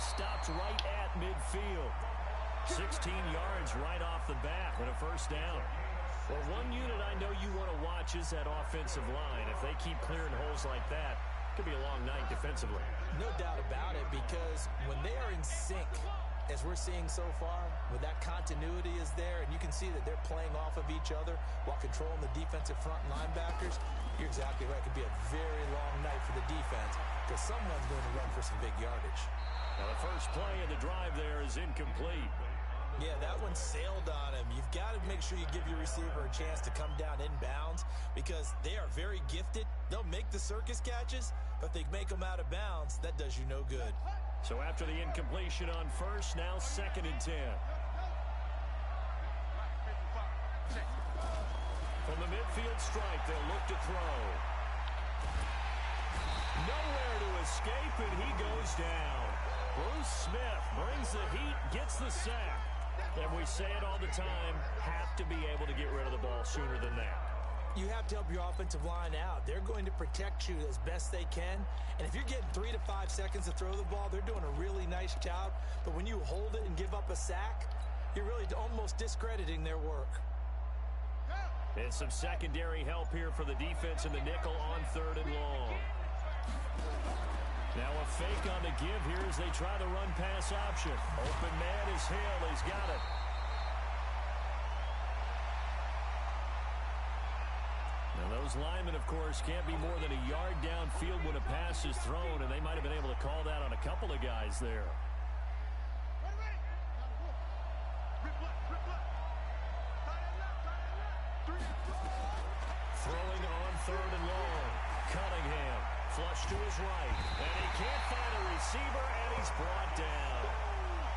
stopped right at midfield. 16 yards right off the bat and a first down. Well, one unit I know you want to watch is that offensive line. If they keep clearing holes like that, it could be a long night defensively. No doubt about it, because when they are in sync, as we're seeing so far, when that continuity is there and you can see that they're playing off of each other while controlling the defensive front linebackers, you're exactly right. It could be a very long night for the defense because someone's going to run for some big yardage. Now the first play of the drive there is incomplete. Yeah, that one sailed on him. You've got to make sure you give your receiver a chance to come down inbounds because they are very gifted. They'll make the circus catches, but if they make them out of bounds, that does you no good. So after the incompletion on first, now 2nd and 10. From the midfield stripe, they'll look to throw. Nowhere to escape, and he goes down. Bruce Smith brings the heat, gets the sack. And we say it all the time, have to be able to get rid of the ball sooner than that. You have to help your offensive line out. They're going to protect you as best they can. And if you're getting 3 to 5 seconds to throw the ball, they're doing a really nice job. But when you hold it and give up a sack, you're really almost discrediting their work. And some secondary help here for the defense in the nickel on 3rd and long. Now a fake on the give here as they try the run-pass option. Open man is Hill. He's got it. Now those linemen, of course, can't be more than a yard downfield when a pass is thrown, and they might have been able to call that on a couple of guys there. Throwing on 3rd and long. Cunningham. Flush to his right, and he can't find a receiver, and he's brought down.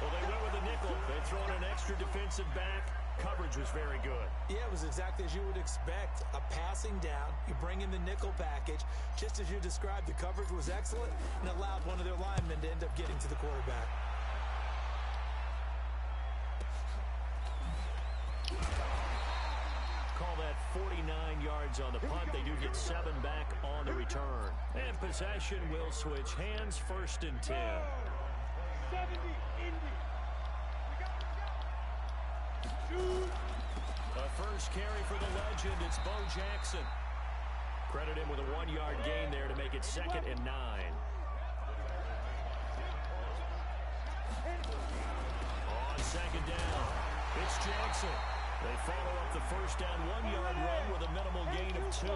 Well, they went with a nickel. They throw in an extra defensive back. Coverage was very good. Yeah, it was exactly as you would expect. A passing down, you bring in the nickel package. Just as you described, the coverage was excellent and allowed one of their linemen to end up getting to the quarterback. Call that 49 yards on the punt. They do get 7 back on the return. And possession will switch hands, 1st and 10. 70 Indy. A first carry for the legend. It's Bo Jackson. Credit him with a 1-yard gain there to make it 2nd and 9. On 2nd down, it's Jackson. They follow up the first down 1-yard run with a minimal gain of 2.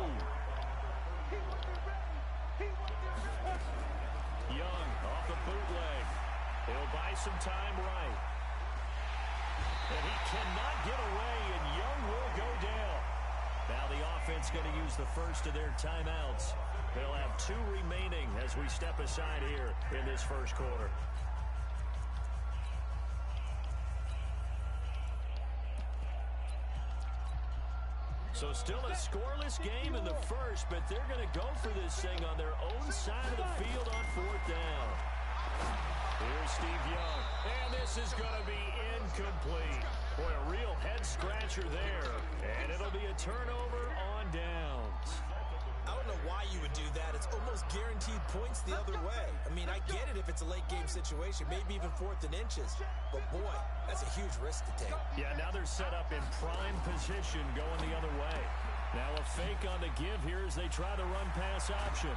Young off the bootleg. He'll buy some time right. And he cannot get away, and Young will go down. Now the offense going to use the first of their timeouts. They'll have 2 remaining as we step aside here in this first quarter. So still a scoreless game in the first, but they're going to go for this thing on their own side of the field on 4th down. Here's Steve Young, and this is going to be incomplete. Boy, a real head-scratcher there, and it'll be a turnover on downs. I don't know why you would do that. It's almost guaranteed points the other way. I mean, I get it if it's a late-game situation, maybe even 4th and inches. But, boy, that's a huge risk to take. Yeah, now they're set up in prime position going the other way. Now a fake on the give here as they try the run-pass option.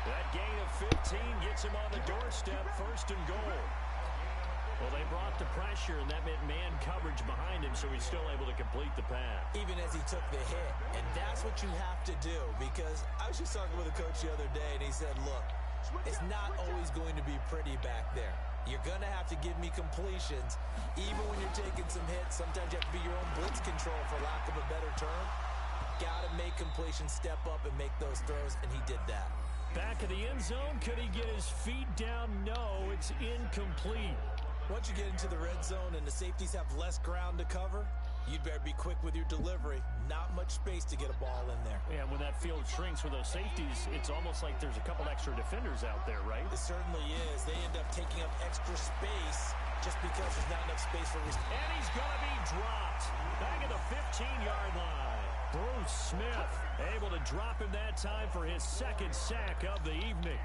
That gain of 15 gets him on the doorstep, 1st and goal. Well, they brought the pressure, and that meant man coverage behind him, so he's still able to complete the pass. Even as he took the hit. And that's what you have to do, because I was just talking with a coach the other day, and he said, look, it's not always going to be pretty back there. You're going to have to give me completions. Even when you're taking some hits, sometimes you have to be your own blitz control, for lack of a better term. Got to make completions, step up, and make those throws, and he did that. Back of the end zone, could he get his feet down? No, it's incomplete. Once you get into the red zone and the safeties have less ground to cover, you'd better be quick with your delivery. Not much space to get a ball in there. Yeah, when that field shrinks with those safeties, it's almost like there's a couple extra defenders out there, right? It certainly is. They end up taking up extra space just because there's not enough space for receivers. And he's going to be dropped back at the 15-yard line. Bruce Smith able to drop him that time for his 2nd sack of the evening.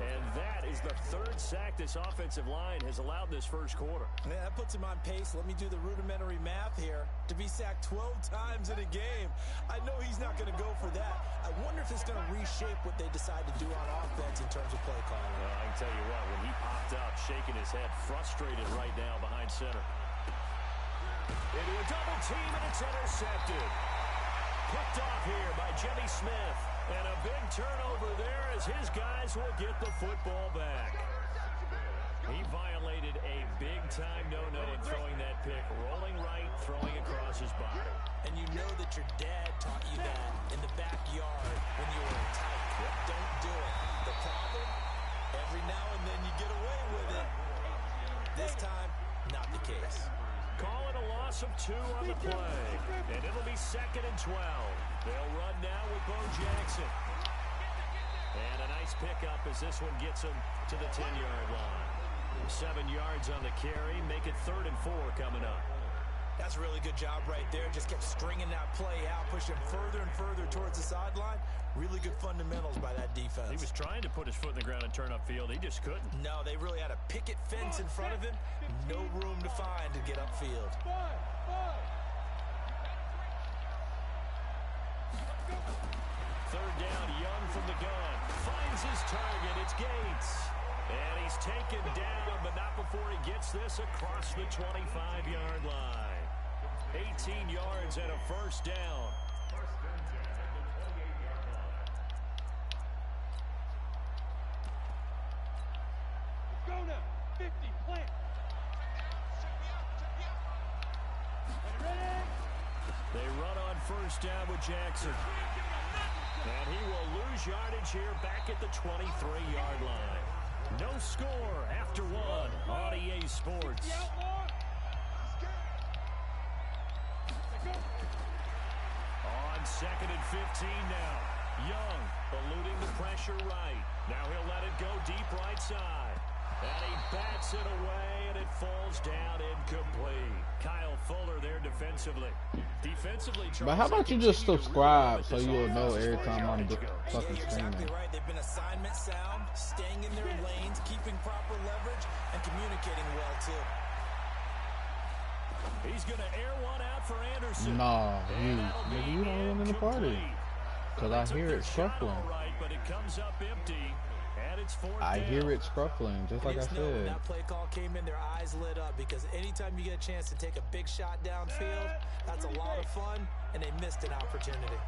And that is the third sack this offensive line has allowed in this first quarter. Yeah, that puts him on pace. Let me do the rudimentary math here. To be sacked 12 times in a game, I know he's not going to go for that. I wonder if it's going to reshape what they decide to do on offense in terms of play calling. Well, I can tell you what, when he popped up, shaking his head, frustrated right now behind center. Into a double team, and it's intercepted. Picked off here by Jimmy Smith. And a big turnover there as his guys will get the football back. He violated a big-time no-no in throwing that pick. Rolling right, throwing across his body. And you know that your dad taught you that in the backyard when you were tight. Don't do it. The problem, every now and then you get away with it. This time, not the case. Call it a loss of 2 on the play. And it'll be 2nd and 12. They'll run now with Bo Jackson. And a nice pickup as this one gets him to the 10-yard line. 7 yards on the carry. Make it 3rd and 4 coming up. That's a really good job right there. Just kept stringing that play out, pushing further and further towards the sideline. Really good fundamentals by that defense. He was trying to put his foot in the ground and turn upfield. He just couldn't. No, they really had a picket fence in front of him. No room to find to get upfield. 3rd down, Young from the gun. Finds his target. It's Gates. And he's taken down, but not before he gets this across the 25-yard line. 18 yards and a 1st down. Go now. 50, plant. They run on 1st down with Jackson. And he will lose yardage here back at the 23-yard line. No score after 1 on EA Sports. On 2nd and 15 now. Young eluding the pressure right. Now he'll let it go deep right side. And he bats it away, and it falls down incomplete. Kyle Fuller there defensively. But how about you just subscribe so you'll know every time I'm fucking streaming? Exactly right. They've been assignment sound, staying in their lanes, keeping proper leverage, and communicating well, too. He's going to air one out for Anderson. Nah, maybe you don't run in the party. Because I hear it scuffling. Right, but it comes up empty. I hear it scruffling, just like I said. That play call came in, their eyes lit up, because anytime you get a chance to take a big shot downfield, that's a lot of fun, and they missed an opportunity.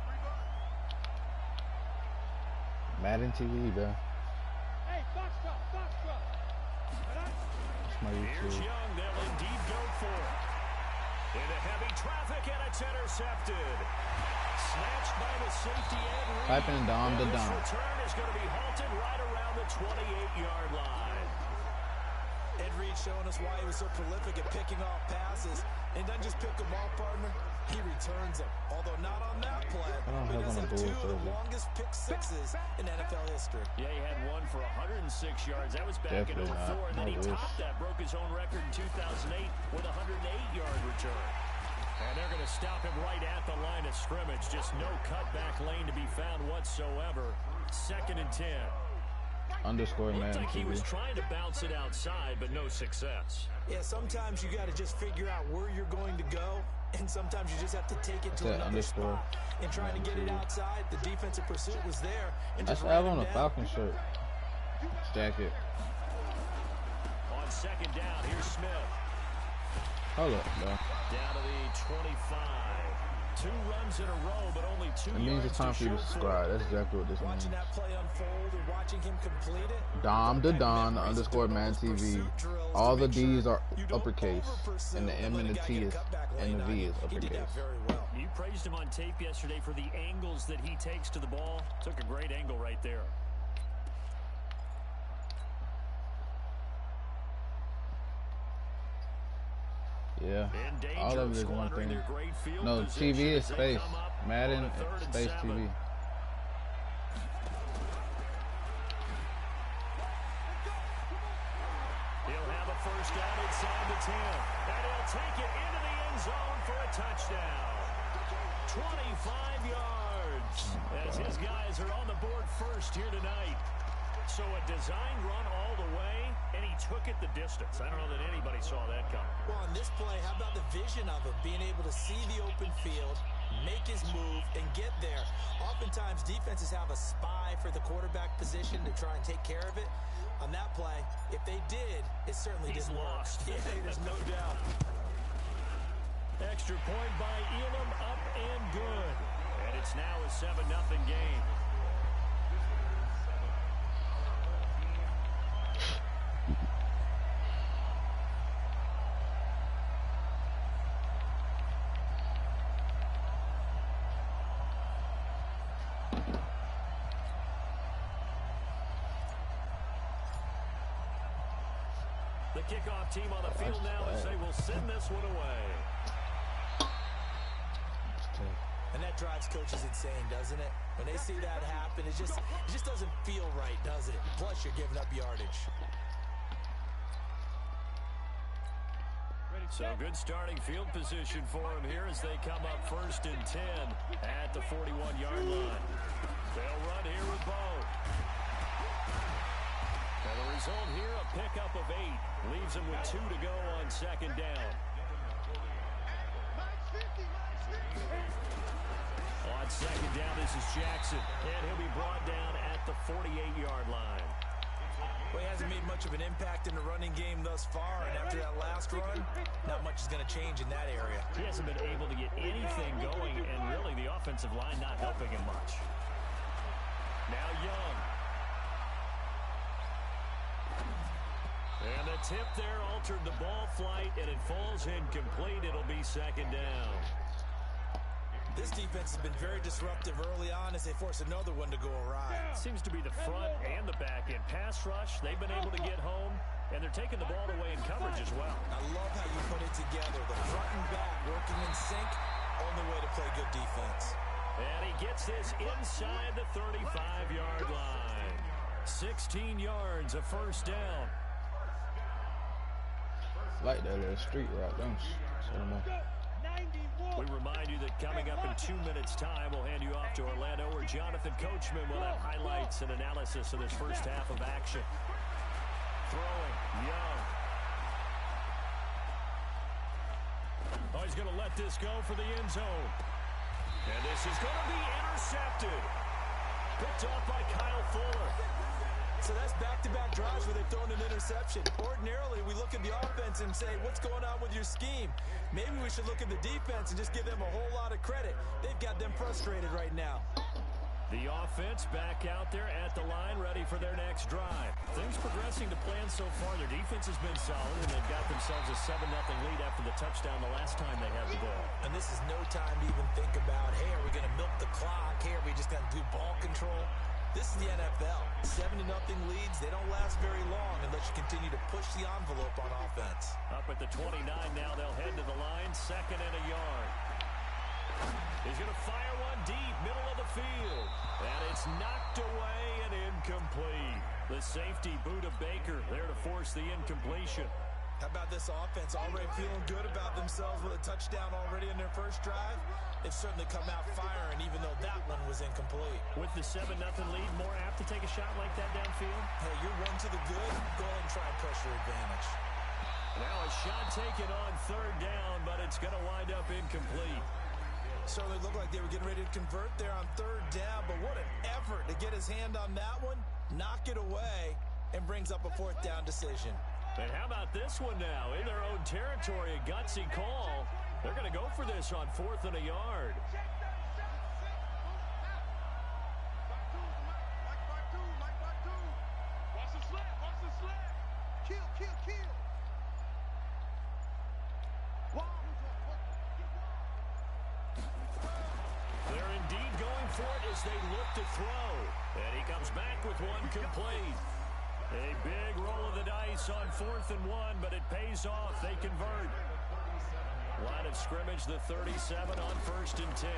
Madden TV, bro. Hey, box drop. That's my Here's YouTube. Young, they'll indeed go for it. Into heavy traffic, and it's intercepted. Snatched by the safety end. Type in Dom to Dom. This return is going to be halted right around the 28-yard line. Ed Reed showing us why he was so prolific at picking off passes. And doesn't just pick them off, partner. He returns them. Although not on that play. He does have 2 of the longest pick sixes in NFL history. Yeah, he had one for 106 yards. That was back in 2004. And then he topped that, broke his own record in 2008 with a 108-yard return. And they're going to stop him right at the line of scrimmage. Just no cutback lane to be found whatsoever. 2nd and 10. Underscore Looked Madden like he TV. was trying to bounce it outside, but no success. Yeah, sometimes you got to just figure out where you're going to go, and sometimes you just have to take it to another spot. And trying to get it outside, the defensive pursuit was there. And That's Al on a Falcon shirt. Jacket. On 2nd down, here's Smith. Hold up, bro. Down to the 25. 2 runs in a row, but only 2 It means it's time for you to subscribe. That's exactly what this means. Watching that play unfold and watching him complete it. Dom to Don underscore Man TV. All the D's are uppercase, and the M and the T is, and the V is uppercase. You praised him on tape yesterday for the angles that he takes to the ball. Took a great angle right there. Yeah, all of it is one thing. No, TV is space. Madden, space TV. He'll have a 1st down inside the 10. And he'll take it into the end zone for a touchdown. 25 yards. As his guys are on the board first here tonight. So a designed run all the way, and he took it the distance. I don't know that anybody saw that coming. Well, on this play, how about the vision of him, being able to see the open field, make his move, and get there. Oftentimes, defenses have a spy for the quarterback position to try and take care of it. On that play, if they did, it certainly didn't work. Yeah, there's no doubt. Extra point by Elam, up and good. And it's now a 7-0 game. The kickoff team on the field now as they will send this one away. And that drives coaches insane, doesn't it? When they see that happen, it just doesn't feel right, does it? Plus, you're giving up yardage. So good starting field position for them here as they come up 1st and 10 at the 41-yard line. They'll run here with Bo. And the result here, a pickup of 8. Leaves them with 2 to go on 2nd down. On 2nd down, this is Jackson. And he'll be brought down at the 48-yard line. Well, he hasn't made much of an impact in the running game thus far, and after that last run, not much is going to change in that area. He hasn't been able to get anything going, and really the offensive line not helping him much. Now Young. And the tip there altered the ball flight, and it falls incomplete. It'll be 2nd down. This defense has been very disruptive early on as they force another one to go awry. Seems to be the front and the back end. Pass rush, they've been able to get home, and they're taking the ball away in coverage as well. I love how you put it together. The front and back working in sync, only way to play good defense. And he gets this inside the 35-yard line. 16 yards, a 1st down. Like that little street route, don't you? We remind you that coming up in 2 minutes' time, we'll hand you off to Orlando, where Jonathan Coachman will have highlights and analysis of this first half of action. Throwing, Young. Oh, he's going to let this go for the end zone. And this is going to be intercepted. Picked off by Kyle Fuller. So that's back-to-back drives where they've thrown an interception. Ordinarily, we look at the offense and say, what's going on with your scheme? Maybe we should look at the defense and just give them a whole lot of credit. They've got them frustrated right now. The offense back out there at the line, ready for their next drive. Things progressing to plan so far. Their defense has been solid, and they've got themselves a 7-0 lead after the touchdown the last time they had the ball. And this is no time to even think about, hey, are we going to milk the clock? Hey, are we just going to do ball control? This is the NFL. 7-0 leads, they don't last very long unless you continue to push the envelope on offense. Up at the 29 now, they'll head to the line, 2nd and a yard. He's going to fire one deep, middle of the field. And it's knocked away and incomplete. The safety, Buda Baker, there to force the incompletion. How about this offense already feeling good about themselves with a touchdown already in their first drive? They've certainly come out firing, even though that one was incomplete. With the 7-0 lead, more apt to take a shot like that downfield? Hey, you're one to the good. Go ahead and try and press your advantage. Now a shot taken on 3rd down, but it's going to wind up incomplete. Certainly looked like they were getting ready to convert there on 3rd down, but what an effort to get his hand on that one, knock it away, and brings up a 4th down decision. And how about this one now? In their own territory, a gutsy call. They're going to go for this on 4th and a yard. They're indeed going for it as they look to throw. And he comes back with one complete. A big roll of the dice on 4th and 1, but it pays off. They convert. Line of scrimmage, the 37 on 1st and 10.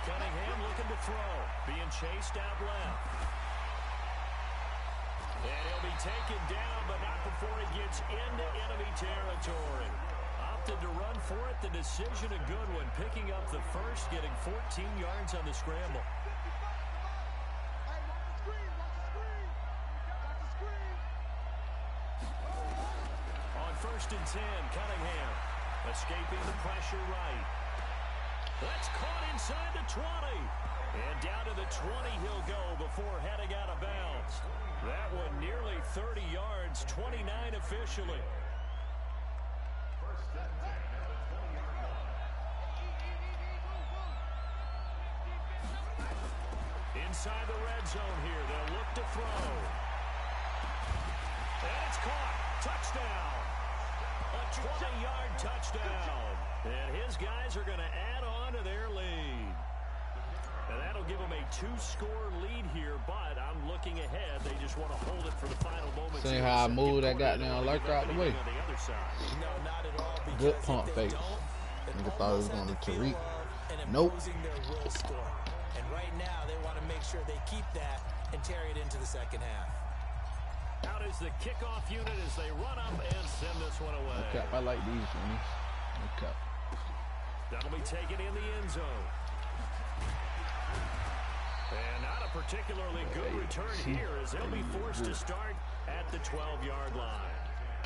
Cunningham looking to throw. Being chased out left. And he'll be taken down, but not before he gets into enemy territory. Opted to run for it. The decision a good one. Picking up the first, getting 14 yards on the scramble. first and 10, Cunningham escaping the pressure right. That's caught inside the 20. And down to the 20 he'll go before heading out of bounds. That one nearly 30 yards, 29 officially. Inside the red zone here, they'll look to throw. And it's caught. Touchdown. A 20-yard touchdown. And his guys are going to add on to their lead. And that'll give them a 2-score lead here, but I'm looking ahead. They just want to hold it for the final moments. See how I moved that goddamn lurker out the way? No, not at all. Good pump fake. Nigga thought he was going to Tariq. Nope. And right now, they want to make sure they keep that and carry it into the second half. Out is the kickoff unit as they run up and send this one away. Okay, I like these ones. Okay. That'll be taken in the end zone. And not a particularly good return here as they'll be forced to start at the 12-yard line.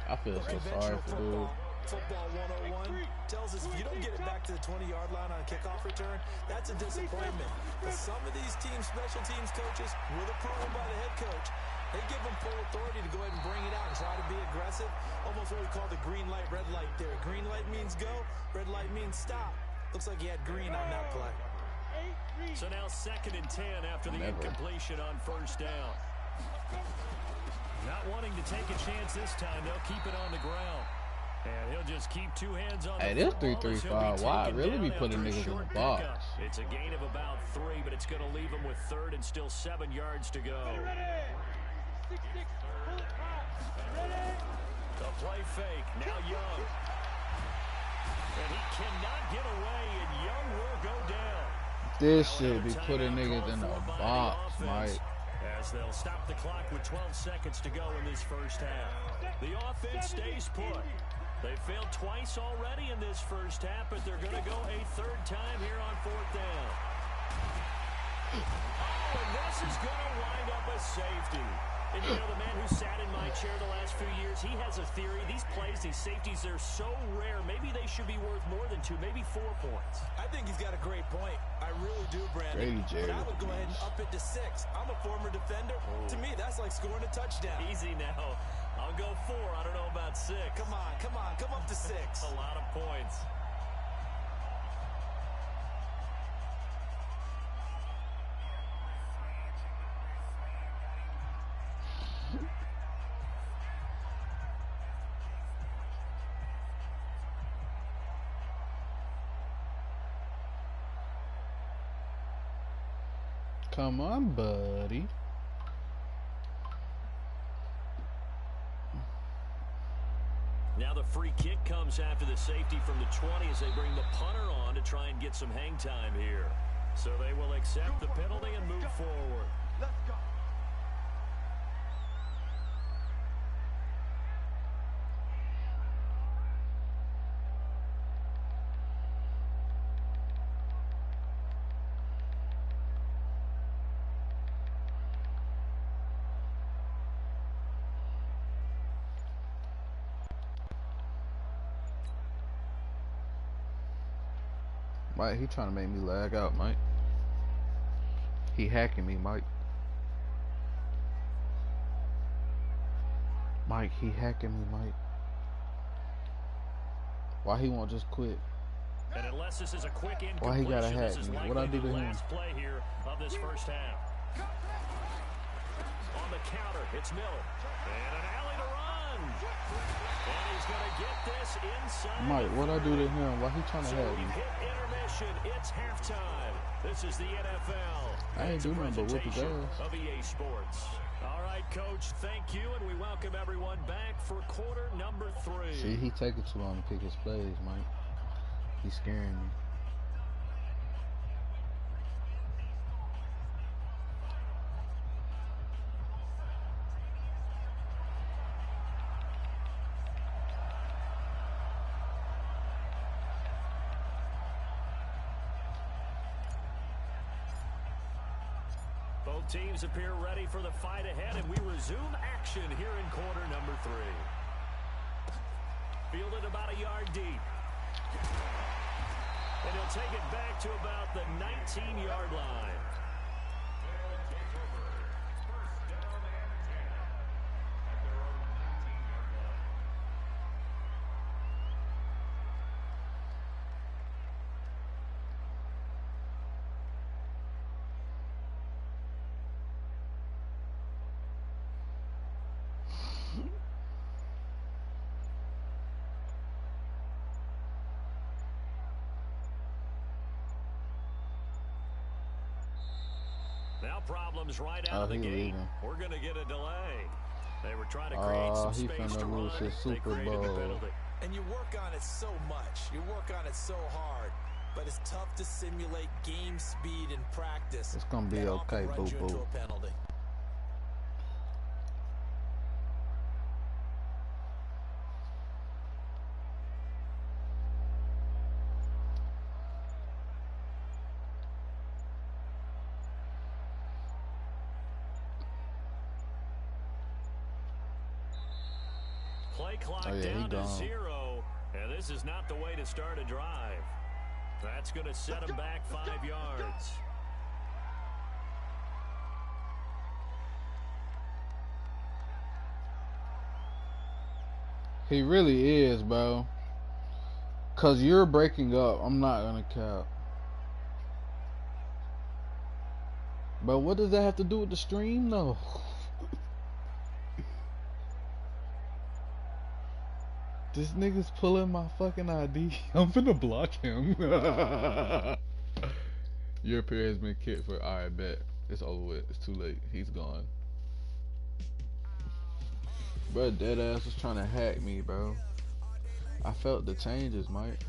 I feel so sorry for dude. Football 101 tells us if you don't get it back to the 20-yard line on a kickoff return, that's a disappointment. But some of these teams, special teams coaches, with approval by the head coach, they give them full authority to go ahead and bring it out and try to be aggressive. Almost what we call the green light, red light theory. Green light means go, red light means stop. Looks like he had green on that play. So now 2nd and 10 after the incompletion on first down. Not wanting to take a chance this time, they'll keep it on the ground. And he'll just keep two hands on the this 3-3-5. Why really be putting niggas in the box? It's a gain of about 3, but it's going to leave them with 3rd and still 7 yards to go. The play fake. Now Young. And he cannot get away, and Young will go down. This should be putting niggas in the box, Mike. As they'll stop the clock with 12 seconds to go in this first half. The offense stays put. They failed twice already in this first half, but they're going to go a 3rd time here on 4th down. Oh, and this is going to wind up a safety. And you know, the man who sat in my chair the last few years, he has a theory. These plays, these safeties, they're so rare. Maybe they should be worth more than 2, maybe 4 points. I think he's got a great point. I really do, Brandon. But I would go ahead and up it to 6. I'm a former defender. To me, that's like scoring a touchdown. Easy now. I'll go 4. I don't know about 6. Come on. Come up to 6. A lot of points. Come on, buddy. Now the free kick comes after the safety from the 20 as they bring the punter on to try and get some hang time here. So they will accept the penalty and move forward. Let's go. Mike, he trying to make me lag out, Mike. He hacking me, Mike. Mike, he hacking me, Mike. Why he won't just quit? And unless this is a quick incompletion, why he gotta hack me? What I do to him? Last play here of this first half. On the counter, it's Miller. And an alley to run. And he's going to get this inside. Mike, what I do to him? Why he trying to hack me? It's halftime. This is the NFL. I ain't doing nothing but whip his ass. Of EA Sports. All right, Coach, thank you, and we welcome everyone back for quarter number 3. See, he taking too long to pick his plays, Mike. He's scaring me. Teams appear ready for the fight ahead, and we resume action here in quarter number 3. yard deep. And he'll take it back to about the 19-yard line. Now problems right out of the gate. We're going to get a delay. They were trying to create some space to run. They created the penalty. And you work on it so much. You work on it so hard. But it's tough to simulate game speed in practice. It's going to be okay, boo-boo. Play clock down to 0, and this is not the way to start a drive. That's going to set him back 5 yards. He really is, bro. Because you're breaking up. I'm not going to cap. But what does that have to do with the stream, though? This nigga's pulling my fucking ID. I'm finna block him. Your player has been kicked for. Alright, bet. It's over with. It's too late. He's gone. Bro, deadass was trying to hack me, bro. I felt the changes, Mike.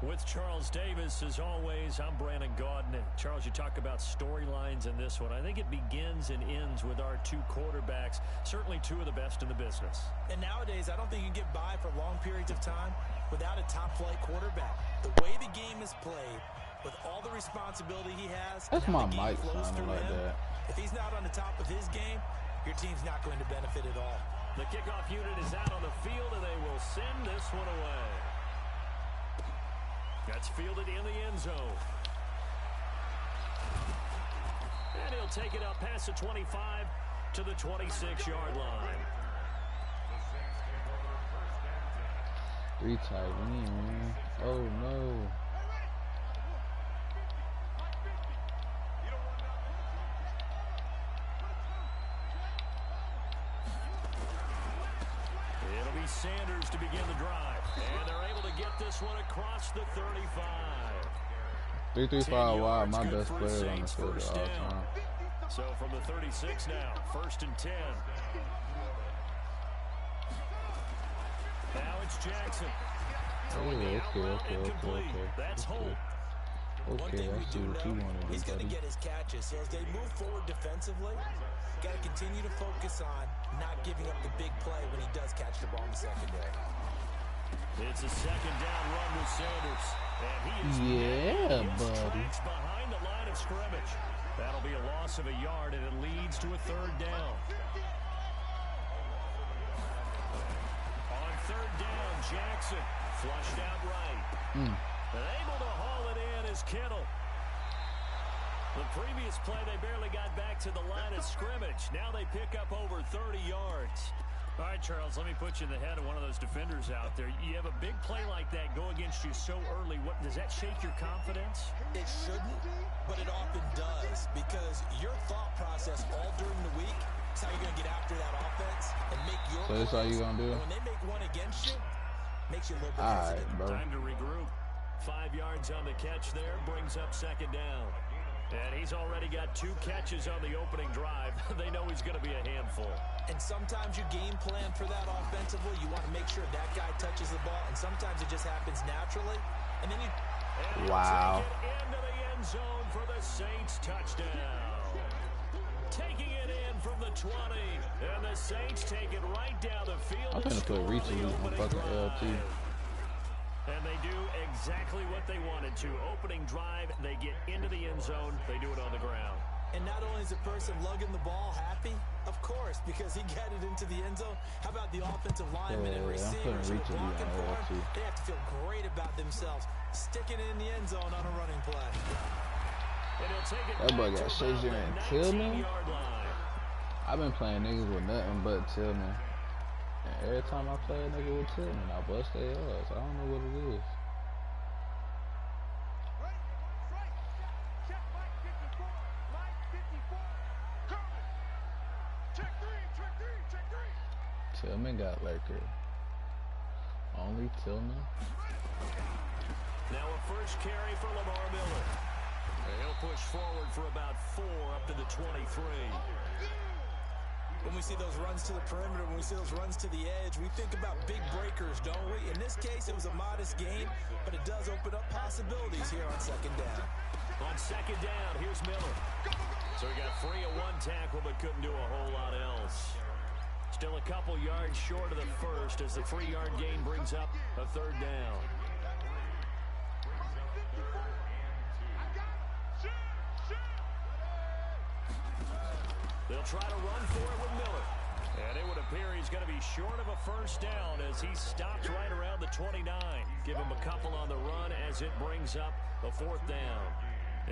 With Charles Davis, as always, I'm Brandon Gaudin. And Charles, you talk about storylines in this one. I think it begins and ends with our two quarterbacks, certainly two of the best in the business. And nowadays, I don't think you can get by for long periods of time without a top-flight quarterback. The way the game is played, with all the responsibility he has, that's my mic sounding like that. If he's not on the top of his game, your team's not going to benefit at all. The kickoff unit is out on the field, and they will send this one away. That's fielded in the end zone. And he'll take it up past the 25 to the 26-yard line. 3 tight end, man. Oh, no. It'll be Sanders to begin the drive. And they're able to get this one across the 35. 3-3-5 wide, my best player on the field at all time. So from the 36 now, 1st and 10. Now it's Jackson. Okay. That's Holt. Okay, I see what you want to do, he's going to buddy. get his catches. So as they move forward defensively, got to continue to focus on not giving up the big play when he does catch the ball in the secondary. It's a 2nd down run with Sanders. And he is buddy. behind the line of scrimmage. That'll be a loss of a yard, and it leads to a 3rd down. On 3rd down, Jackson flushed out right. And able to haul it in is Kittle. The previous play, they barely got back to the line of scrimmage. Now they pick up over 30 yards. All right, Charles, let me put you in the head of one of those defenders out there. You have a big play like that go against you so early. What does that shake your confidence? It shouldn't, but it often does, because your thought process all during the week is how you're going to get after that offense and make your So that's all you going to do? And when they make one against you, makes you a little bit hesitant. Bro. Time to regroup. 5 yards on the catch there, brings up second down. And he's already got 2 catches on the opening drive. They know he's going to be a handful. And sometimes you game plan for that offensively. You want to make sure that guy touches the ball, and sometimes it just happens naturally. And then you... Wow. Take it into the end zone for the Saints touchdown. Taking it in from the 20. And the Saints take it right down the field. I'm going to put Reachie on fucking LT. And they do exactly what they wanted to. Opening drive, they get into the end zone. They do it on the ground. And not only is the person lugging the ball happy, of course, because he got it into the end zone. How about the offensive linemen and receivers who are blocking for him? They have to feel great about themselves, sticking it in the end zone on a running play. That boy got Shazier and Tillman. I've been playing niggas with nothing but Tillman. And every time I play a nigga with Tillman, I bust their ass. I don't know what it is. Tillman got Laker. Only Tillman. Now a first carry for Lamar Miller. And he'll push forward for about 4 up to the 23. When we see those runs to the perimeter, when we see those runs to the edge, we think about big breakers, don't we? In this case, it was a modest gain, but it does open up possibilities here on second down. On second down, here's Miller. So he got free of 1 tackle, but couldn't do a whole lot else. Still a couple yards short of the first as the 3-yard gain brings up a third down. They'll try to run for it with Miller. And it would appear he's going to be short of a first down as he stops right around the 29. Give him a couple on the run as it brings up a 4th down.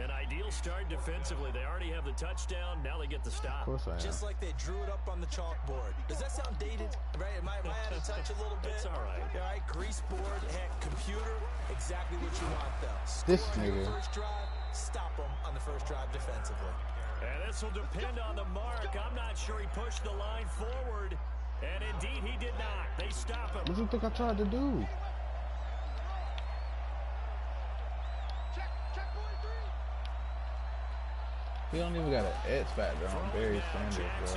An ideal start defensively. They already have the touchdown. Now they get the stop. Of course I am. Just like they drew it up on the chalkboard. Does that sound dated? Right? Am I out of touch a little bit? It's all right. All right, grease board, heck, computer. Exactly what you want, though. This Score on nigga. the first drive, stop them on the first drive defensively. And this will depend on the mark. I'm not sure he pushed the line forward. And indeed, he did not. They stop him. What do you think I tried to do? He don't even got an X factor on Barry Sanders, bro.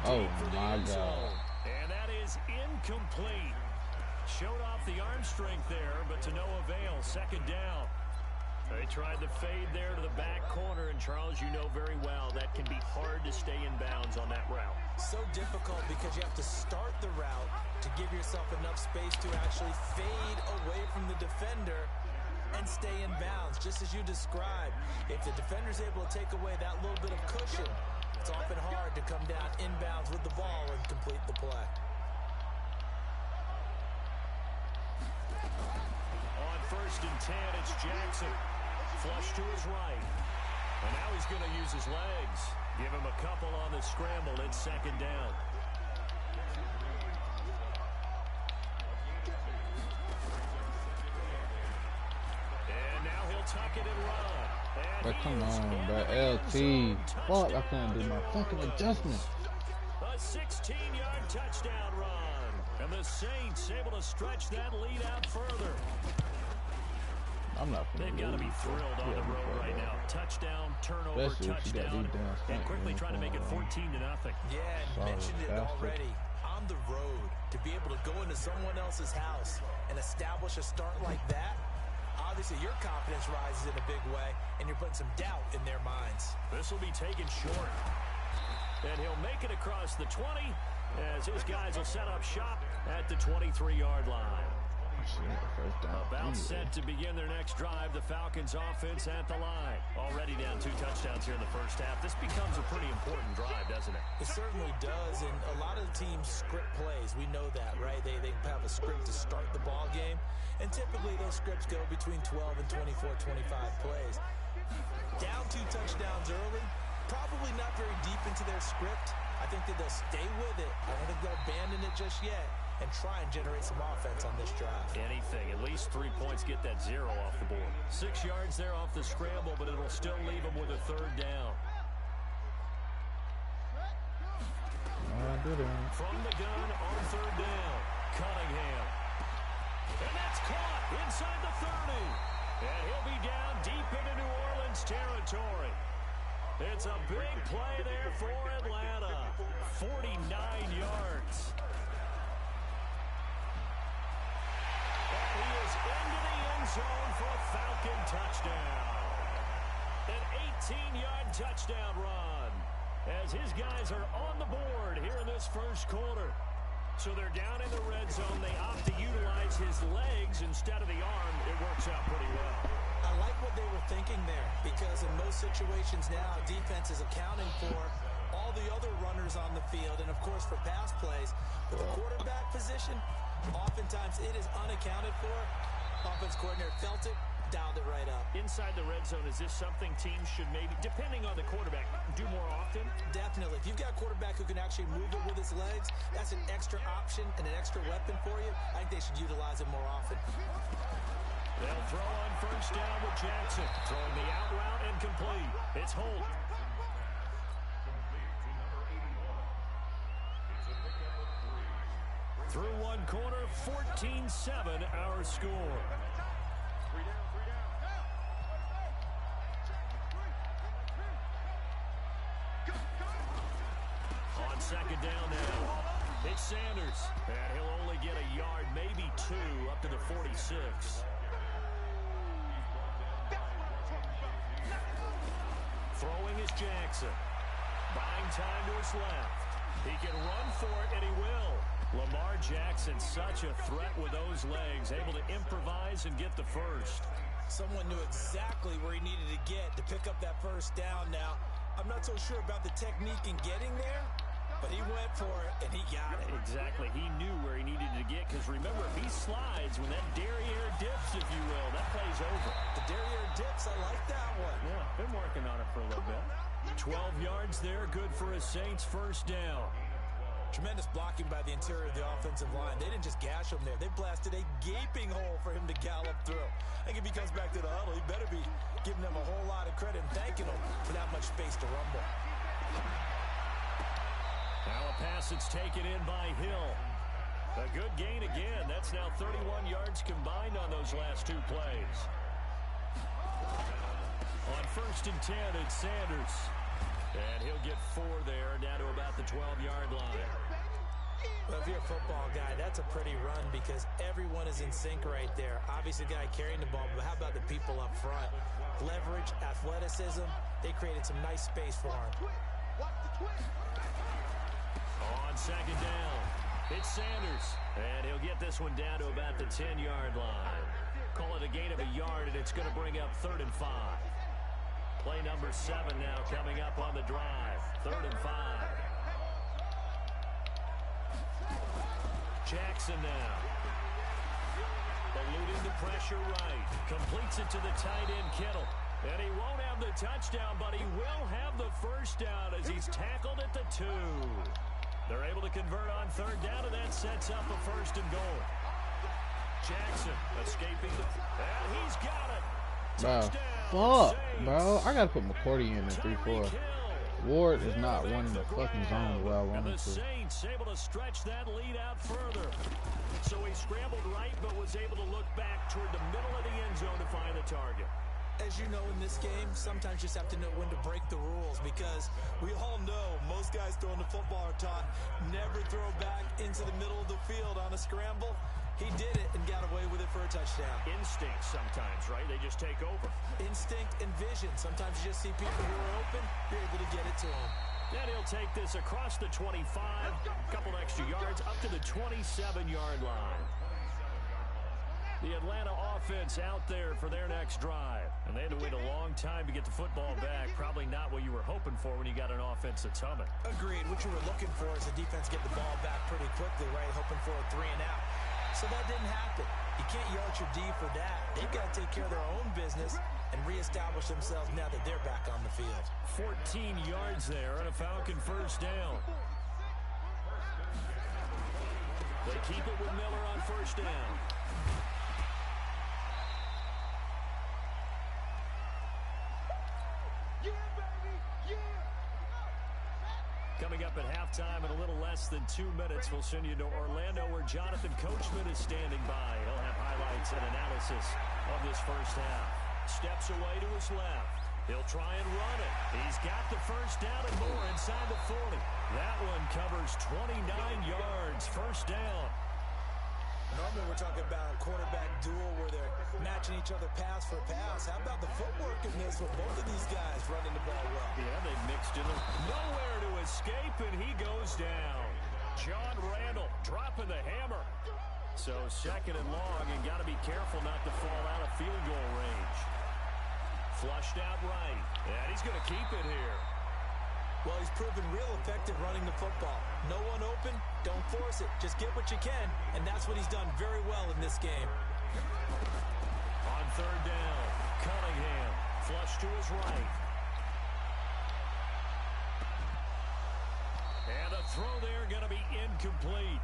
Oh my God. And that is incomplete. Showed off the arm strength there, but to no avail. Second down. They tried the fade there to the back corner, and Charles, you know very well that can be hard to stay in bounds on that route. So difficult because you have to start the route to give yourself enough space to actually fade away from the defender and stay in bounds, just as you described. If the defender's able to take away that little bit of cushion, it's often hard to come down inbounds with the ball and complete the play. On 1st and 10, it's Jackson. Flush to his right. And now he's going to use his legs. Give him a couple on the scramble. It's second down. And now he'll tuck it and run. And But come on, bro. LT. Fuck, I couldn't do my fucking adjustment. A 16-yard touchdown run. And the Saints able to stretch that lead out further. I'm not They've got to be thrilled on the road right now. Touchdown, turnover, touchdown, and quickly trying to make it 14-0. Yeah, and mentioned it already. On the road, to be able to go into someone else's house and establish a start like that, obviously your confidence rises in a big way, and you're putting some doubt in their minds. This will be taken short. And he'll make it across the 20 as his guys will set up shop at the 23-yard line. About set to begin their next drive. The Falcons offense at the line. Already down 2 touchdowns here in the first half. This becomes a pretty important drive, doesn't it? It certainly does, and a lot of teams script plays. We know that, right? They have a script to start the ball game, and typically those scripts go between 12 and 24, 25 plays. Down 2 touchdowns early, probably not very deep into their script. I think that they'll stay with it. I don't think they'll abandon it just yet and try and generate some offense on this drive. Anything. At least 3 points, get that 0 off the board. 6 yards there off the scramble, but it'll still leave them with a 3rd down. From the gun on 3rd down, Cunningham. And that's caught inside the 30. And he'll be down deep into New Orleans territory. It's a big play there for Atlanta. 49 yards. And he is into the end zone for a Falcon touchdown. An 18-yard touchdown run as his guys are on the board here in this first quarter. So they're down in the red zone. They opt to utilize his legs instead of the arm. It works out pretty well. I like what they were thinking there, because in most situations now, defense is accounting for all the other runners on the field and, of course, for pass plays. But the quarterback position, oftentimes it is unaccounted for. Offense coordinator felt it, dialed it right up. Inside the red zone, is this something teams should maybe, depending on the quarterback, do more often? Definitely. If you've got a quarterback who can actually move it with his legs, that's an extra option and an extra weapon for you. I think they should utilize it more often. They'll throw on 1st down with Jackson. Throwing the out route and complete. It's Holt. Through 1 quarter, 14-7 our score. On 2nd down now, it's Sanders. And he'll only get a yard, maybe 2, up to the 46. Throwing is Jackson. Buying time to his left. He can run for it, and he will. Lamar Jackson, such a threat with those legs, able to improvise and get the first. Someone knew exactly where he needed to get to pick up that 1st down now. I'm not so sure about the technique in getting there, but he went for it, and he got it. Exactly. He knew where he needed to get, because remember, if he slides, when that derriere dips, if you will, that play's over. The derriere dips, I like that one. Yeah, been working on it for a little bit. 12 yards there, good for a Saints 1st down. Tremendous blocking by the interior of the offensive line. They didn't just gash him there. They blasted a gaping hole for him to gallop through. I think if he comes back to the huddle, he better be giving them a whole lot of credit and thanking them for that much space to rumble. Now a pass that's taken in by Hill. A good gain again. That's now 31 yards combined on those last 2 plays. On 1st and 10, it's Sanders. And he'll get 4 there, down to about the 12-yard line. Well, if you're a football guy, that's a pretty run, because everyone is in sync right there. Obviously, the guy carrying the ball, but how about the people up front? Leverage, athleticism, they created some nice space for him. On 2nd down, it's Sanders. And he'll get this one down to about the 10-yard line. Call it a gain of a yard, and it's going to bring up 3rd and 5. Play number 7 now coming up on the drive. 3rd and 5. Jackson now. Eluding the pressure right. Completes it to the tight end, Kittle. And he won't have the touchdown, but he will have the 1st down as he's tackled at the 2. They're able to convert on 3rd down, and that sets up a 1st and goal. Jackson escaping the... And he's got it. Bro, fuck, bro. I gotta put McCourty in 3-4. Ward is not running the fucking zone the way I want him to. And the Saints able to stretch that lead out further. So he scrambled right, but was able to look back toward the middle of the end zone to find the target. As you know, in this game, sometimes you just have to know when to break the rules, because we all know most guys throwing the football are taught never throw back into the middle of the field on a scramble. He did it and got away with it for a touchdown. Instinct sometimes, right? They just take over. Instinct and vision. Sometimes you just see people who are open, you're able to get it to them. And he'll take this across the 25, a couple extra yards, up to the 27-yard line. The Atlanta offense out there for their next drive. And they had to wait a long time to get the football back. Probably not what you were hoping for when you got an offense that's humming. Agreed. What you were looking for is the defense get the ball back pretty quickly, right? Hoping for a 3 and out. So that didn't happen. You can't yell at your D for that. They've got to take care of their own business and reestablish themselves now that they're back on the field. 14 yards there and a Falcon first down. They keep it with Miller on first down. Coming up at halftime in a little less than 2 minutes, we'll send you to Orlando where Jonathan Coachman is standing by. He'll have highlights and analysis of this first half. Steps away to his left. He'll try and run it. He's got the first down and more inside the 40. That one covers 29 yards. First down. Normally we're talking about a quarterback duel where they're matching each other pass for pass. How about the footwork in this with both of these guys running the ball well? Yeah, they mixed in. Nowhere to escape, and he goes down. John Randall dropping the hammer. So second and long, and got to be careful not to fall out of field goal range. Flushed out right, and he's going to keep it here. Well, he's proven real effective running the football. No one open, don't force it. Just get what you can, and that's what he's done very well in this game. On third down, Cunningham, flush to his right. And a throw there going to be incomplete.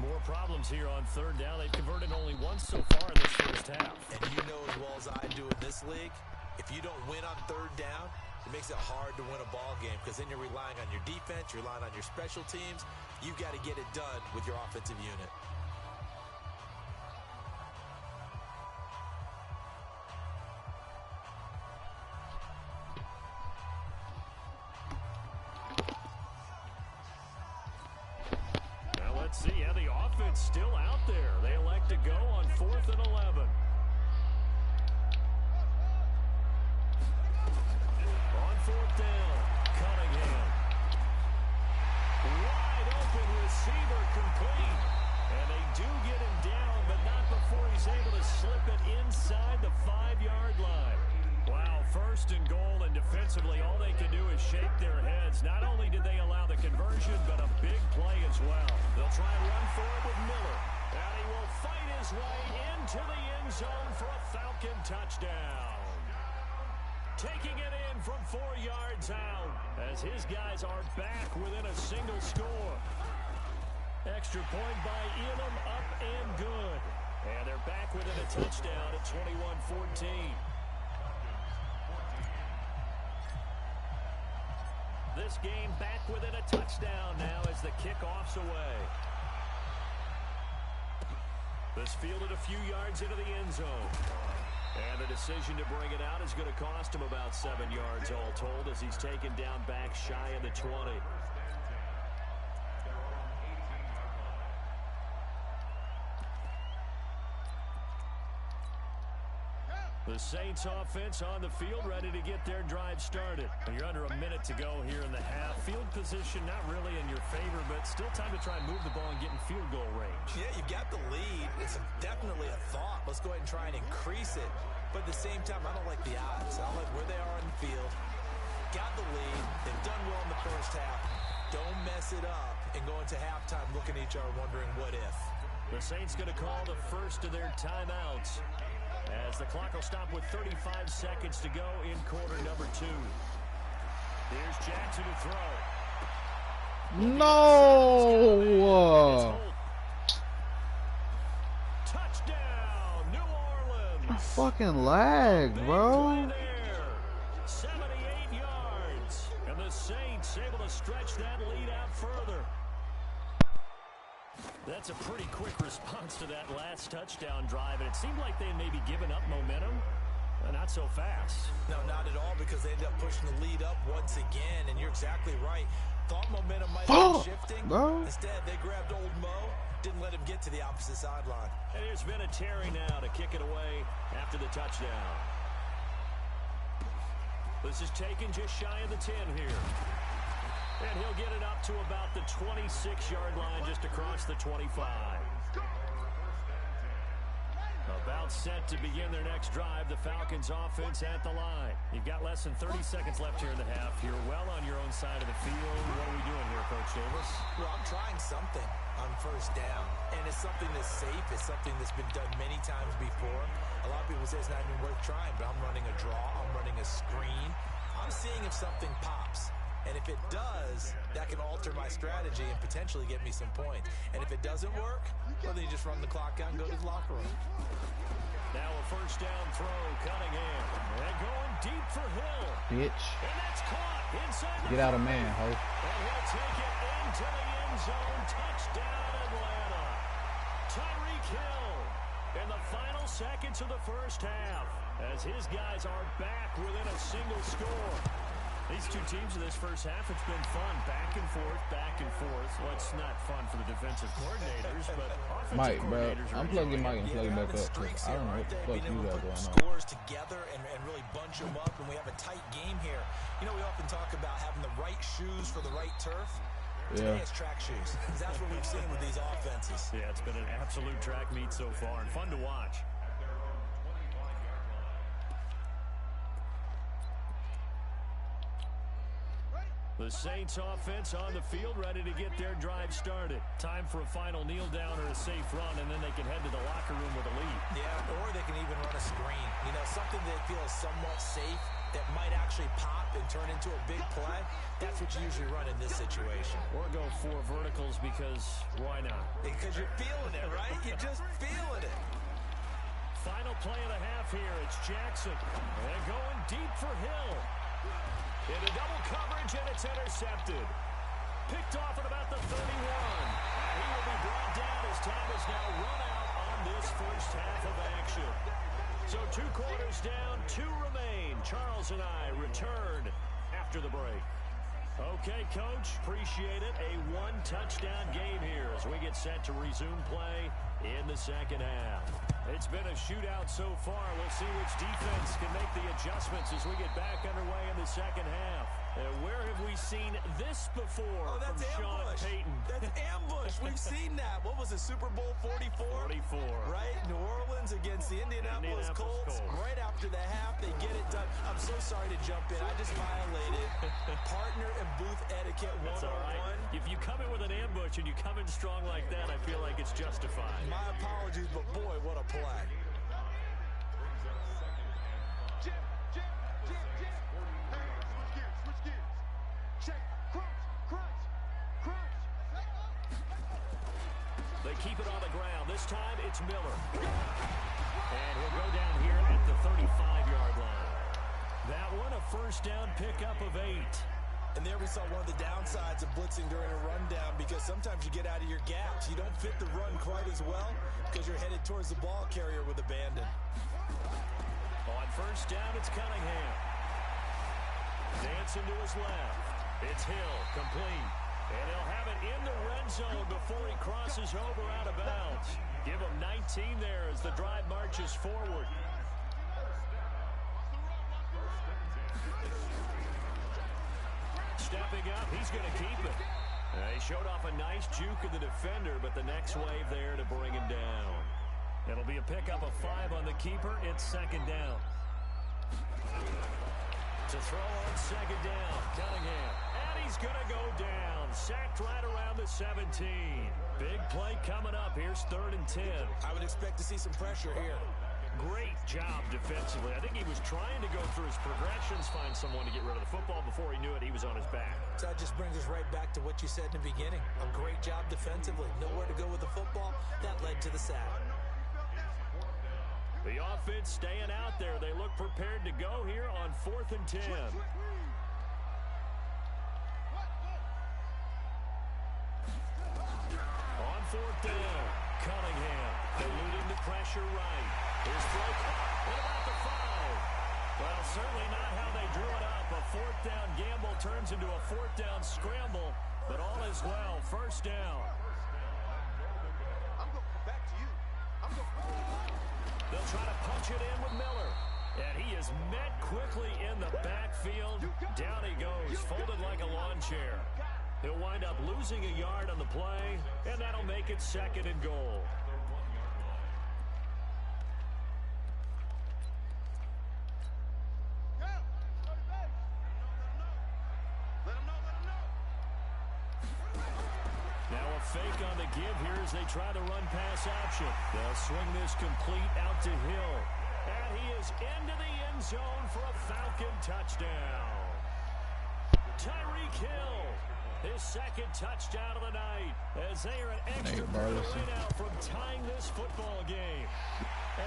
More problems here on third down. They've converted only once so far in this first half. And you know as well as I do in this league, if you don't win on third down, it makes it hard to win a ball game because then you're relying on your defense, you're relying on your special teams. You've got to get it done with your offensive unit. Now let's see. Yeah, the offense still out there. They elect to go on 4th and 11. Fourth down, Cunningham. Wide open receiver complete. And they do get him down, but not before he's able to slip it inside the 5-yard line. Wow, first and goal, and defensively all they can do is shake their heads. Not only did they allow the conversion, but a big play as well. They'll try and run for it with Miller. And he will fight his way into the end zone for a Falcon touchdown. Taking it in from 4 yards out as his guys are back within a single score. Extra point by Elam, up and good. And they're back within a touchdown at 21-14. This game back within a touchdown now as the kickoff's away. This fielded a few yards into the end zone. And the decision to bring it out is going to cost him about 7 yards all told as he's taken down back shy of the 20. The Saints offense on the field ready to get their drive started. You're under a minute to go here in the half. Field position not really in your favor, but still time to try and move the ball and get in field goal range. Yeah, you've got the lead. It's definitely a thought. Let's go ahead and try and increase it. But at the same time, I don't like the odds. I don't like where they are on the field. Got the lead. They've done well in the first half. Don't mess it up and go into halftime looking at each other wondering what if. The Saints going to call the first of their timeouts as the clock will stop with 35 seconds to go in quarter number 2. Here's Jackson to throw. No! Touchdown, New Orleans. Fucking lag, bro. 78 yards. And the Saints able to stretch that lead out further. That's a pretty quick response to that last touchdown drive, and it seemed like they may be giving up momentum. Not so fast. No, not at all, because they ended up pushing the lead up once again, and you're exactly right. Thought momentum might have been shifting. Bro. Instead, they grabbed old Mo, didn't let him get to the opposite sideline. And there's been a Terry now to kick it away after the touchdown. This is taken just shy of the 10 here. And he'll get it up to about the 26-yard line, just across the 25. About set to begin their next drive. The Falcons offense at the line. You've got less than 30 seconds left here in the half. You're well on your own side of the field. What are we doing here, Coach Davis? Well, I'm trying something on first down, and it's something that's safe. It's something that's been done many times before. A lot of people say it's not even worth trying, but I'm running a draw. I'm running a screen. I'm seeing if something pops. And if it does, that can alter my strategy and potentially get me some points. And if it doesn't work, well, then you just run the clock out and go to the locker room. Now a first down throw, Cunningham. And going deep for Hill. Bitch. And that's caught inside the Get out of man, ho. And he'll take it into the end zone. Touchdown, Atlanta. Tyreek Hill in the final seconds of the first half as his guys are back within a single score. These two teams in this first half, it's been fun. Back and forth, back and forth. Well, it's not fun for the defensive coordinators, but offensive Mike, bro, coordinators I'm plugging Mike and plugging back up because I don't know what the fuck you got going on. Scores together and really bunch them up, and we have a tight game here. You know, we often talk about having the right shoes for the right turf. Today it's track shoes. That's what we've seen with these offenses. Yeah, it's been an absolute track meet so far and fun to watch. The Saints offense on the field, ready to get their drive started. Time for a final kneel down or a safe run, and then they can head to the locker room with a lead. Yeah, or they can even run a screen. You know, something they feel is somewhat safe that might actually pop and turn into a big play. That's what you usually run in this situation. Or go for verticals because why not? Because you're feeling it, right? You're just feeling it. Final play of the half here. It's Jackson. And going deep for Hill. Into double coverage, and it's intercepted. Picked off at about the 31. And he will be brought down as time is now run out on this first half of action. So 2 quarters down, 2 remain. Charles and I return after the break. Okay, Coach, appreciate it. A 1-touchdown game here as we get set to resume play in the second half. It's been a shootout so far. We'll see which defense can make the adjustments as we get back underway in the second half. Where have we seen this before from Sean Payton? That's ambush. We've seen that. What was it, Super Bowl 44? 44. Right? New Orleans against the Indianapolis Colts. Right after the half, they get it done. I'm so sorry to jump in. I just violated partner and booth etiquette 101. That's all right. If you come in with an ambush and you come in strong like that, I feel like it's justified. My apologies, but boy, what a play. They keep it on the ground. This time it's Miller. And he'll go down here at the 35-yard line. That one a first down pickup of 8. And there we saw one of the downsides of blitzing during a rundown, because sometimes you get out of your gaps. You don't fit the run quite as well because you're headed towards the ball carrier with abandon. On first down, it's Cunningham. Dancing to his left. It's Hill, complete. And he'll have it in the red zone before he crosses over out of bounds. Give him 19 there as the drive marches forward. Stepping up, he's going to keep it. He showed off a nice juke of the defender, but the next wave there to bring him down. It'll be a pickup of 5 on the keeper. It's second down. To throw on second down, Cunningham. And he's going to go down. Sacked right around the 17. Big play coming up. Here's 3rd and 10. I would expect to see some pressure here. Great job defensively. I think he was trying to go through his progressions, find someone to get rid of the football. Before he knew it, he was on his back. So that just brings us right back to what you said in the beginning. A great job defensively. Nowhere to go with the football. That led to the sack. The offense staying out there. They look prepared to go here on 4th and 10. On 4th down, Cunningham eluding the pressure right. Here's throw at about the 5. Well, certainly not how they drew it up. A 4th down gamble turns into a 4th down scramble, but all is well. First down. They'll try to punch it in with Miller. And he is met quickly in the backfield. Down he goes, folded like a lawn chair. He'll wind up losing a yard on the play, and that'll make it 2nd and goal. fake on the give here as they try the run pass option. They'll swing this complete out to Hill. And he is into the end zone for a Falcon touchdown. Tyreek Hill, his second touchdown of the night, as they are an extra point away now from tying this football game.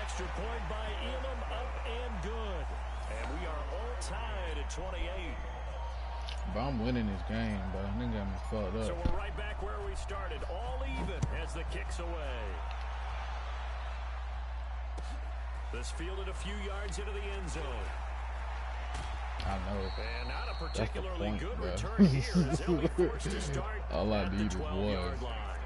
Extra point by Elam, up and good. And we are all tied at 28. But I'm winning this game, but I think got me fucked up. So we're right back where we started, all even as the kick's away. This fielded a few yards into the end zone. I know. And not a particularly point, good bro. return here as they'll be forced to start all I at the need is 12-yard one. line.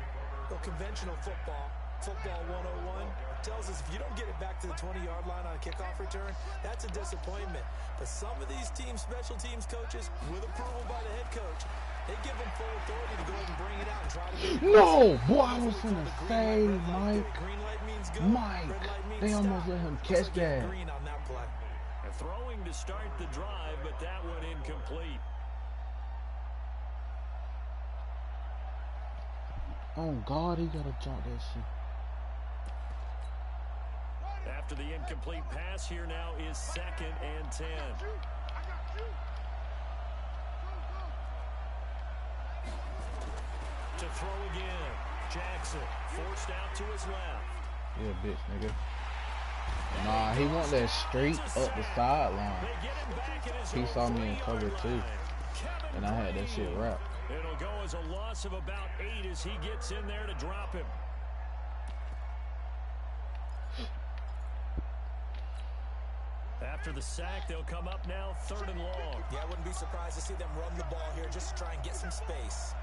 Well, conventional football 101, tells us if you don't get it back to the 20-yard line on a kickoff return, that's a disappointment. But some of these teams, special teams coaches, with approval by the head coach, they give them full authority to go ahead and bring it out and try to get it. No! Boy, I was gonna say, Mike. Green light means go. Mike, they almost let him catch that. Green on that play. Throwing to start the drive, but that one incomplete. Oh, God, he gotta drop that shit. After the incomplete pass, here now is 2nd and 10. To throw again. Jackson forced out to his left. Yeah, bitch, nigga. Nah, he want that straight up the sideline. He saw me in cover 2. And I had that shit wrapped. It'll go as a loss of about 8 as he gets in there to drop him. After the sack, they'll come up now 3rd and long. Yeah, I wouldn't be surprised to see them run the ball here just to try and get some space.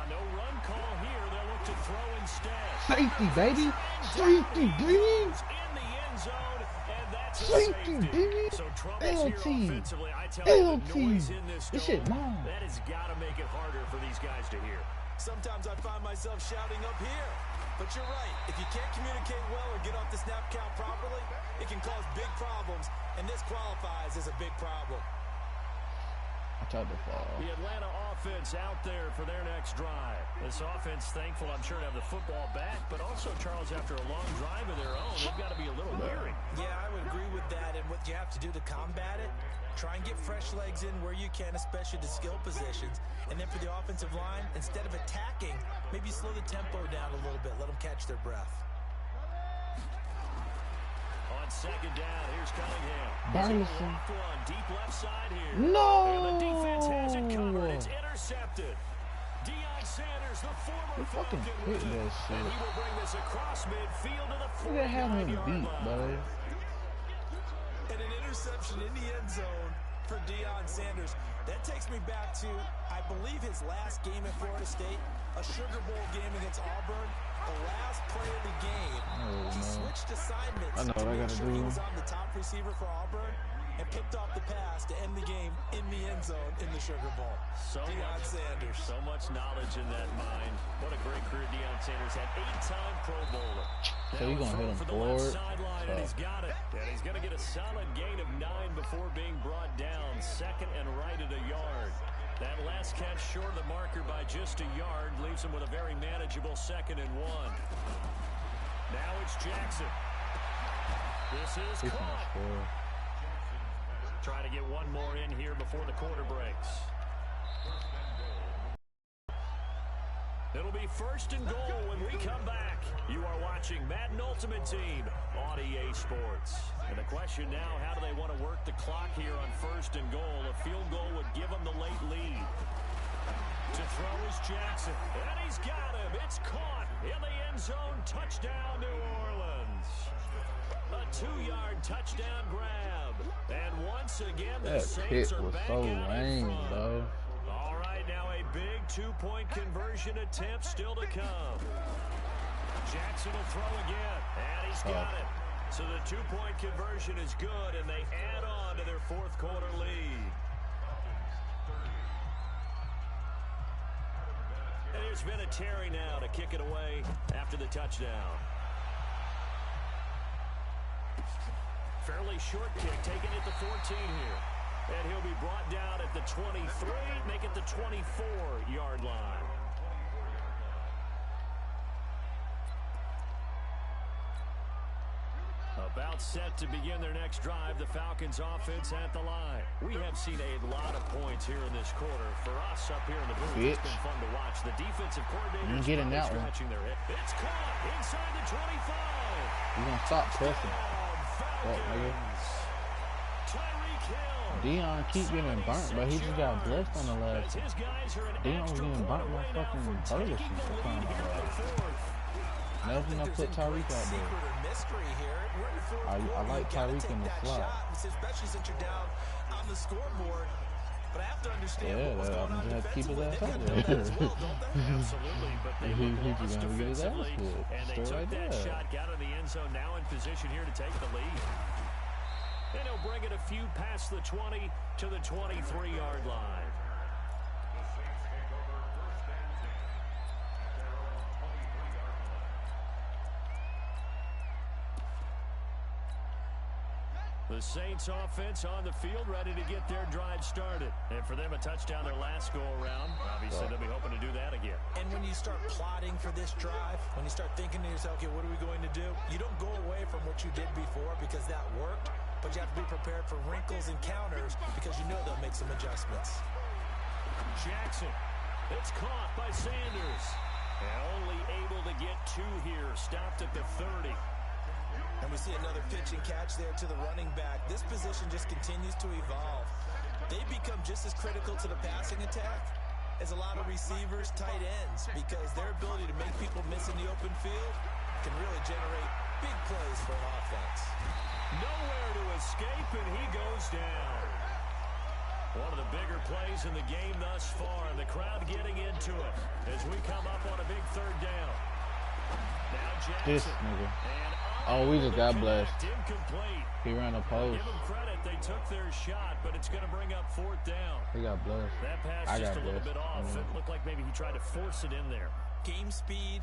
No run call here. They'll look to throw instead. Safety, baby. Safety, baby. In the end zone, and that's a Safety, safety. baby. So troubles LT. here offensively. I tell you, the LT. noise in this This shit dome, long. that has got to make it harder for these guys to hear. Sometimes I find myself shouting up here. But you're right. If you can't communicate well or get off the snap count properly, it can cause big problems, and this qualifies as a big problem. I tried to fall. The Atlanta offense out there for their next drive. This offense thankful, I'm sure, to have the football back, but also, Charles, after a long drive of their own, they've got to be a little weary. Yeah, I would agree with that, and what you have to do to combat it, try and get fresh legs in where you can, especially the skill positions. And then for the offensive line, instead of attacking, maybe slow the tempo down a little bit, let them catch their breath. On 2nd down, here's Cunningham. Burleson. Deep left side here. No! And the defense has it covered. It's intercepted. Deion Sanders, the former fucking Falcon, quit with it. that shit. And he will bring this across midfield to the Look at how him 49-yard beat, line. bro. And an interception in the end zone for Deion Sanders. That takes me back to, I believe, his last game at Florida State, a Sugar Bowl game against Auburn. The last play of the game, he switched assignments I know what I to make gotta sure he do. was on the top receiver for Auburn and picked off the pass to end the game in the end zone in the Sugar Bowl. Deion Sanders. So much knowledge in that mind. What a great career Deion Sanders had. 8-time Pro Bowler. So you gonna hit him for the forward? left sideline, and he's got it. And he's going to get a solid gain of 9 before being brought down. 2nd and right at a yard. That last catch short of the marker by just a yard leaves him with a very manageable 2nd and 1. Now it's Jackson. This is He's gonna caught. score. Trying to get one more in here before the quarter breaks. It'll be 1st and goal when we come back. You are watching Madden Ultimate Team on EA Sports. And the question now, how do they want to work the clock here on 1st and goal? A field goal would give them the late lead. To throw is Jackson. And he's got him. It's caught in the end zone. Touchdown, New Orleans. A 2-yard touchdown grab. And once again, the That Saints pick are was back so out in lame, front. bro. All right, now a big 2-point conversion attempt still to come. Jackson will throw again, and he's got it. So the 2-point conversion is good, and they add on to their 4th quarter lead. And there's been a Terry now to kick it away after the touchdown. Fairly short kick, taken at the 14 here. And he'll be brought down at the 23, make it the 24-yard line. About set to begin their next drive, the Falcons offense at the line. We have seen a lot of points here in this quarter. For us up here in the booth, it's been fun to watch. The defensive coordinators scratching their head. It's caught inside the 25. You're going to stop pressing. Dion keep getting burnt, but he just got blessed on the last one. Dion was getting burnt by fucking Ferguson. Imagine I put Tyreek out there. I like Tyreek in the slot. Especially since you're down on the scoreboard. But I have to understand I'm just have to keep his ass out there. Absolutely, but they lost defensively, and they took that shot, got in the end zone, now in position here to take the lead. And he'll bring it a few past the 20 to the 23-yard line. The Saints offense on the field, ready to get their drive started. And for them, a touchdown their last go-around. Obviously, they'll be hoping to do that again. And when you start plotting for this drive, when you start thinking to yourself, okay, what are we going to do? You don't go away from what you did before because that worked, but you have to be prepared for wrinkles and counters because you know they'll make some adjustments. Jackson, it's caught by Sanders. And only able to get two here, stopped at the 30. And we see another pitch and catch there to the running back. This position just continues to evolve. They become just as critical to the passing attack as a lot of receivers, tight ends, because their ability to make people miss in the open field can really generate big plays for an offense. Nowhere to escape, and he goes down. One of the bigger plays in the game thus far, and the crowd getting into it as we come up on a big third down. Now Jackson. Oh, we just got blessed. Incomplete. He ran a post. Give them credit, they took their shot, but it's going to bring up fourth down. He got blessed. That pass just a little bit off. It looked like maybe he tried to force it in there. Game speed,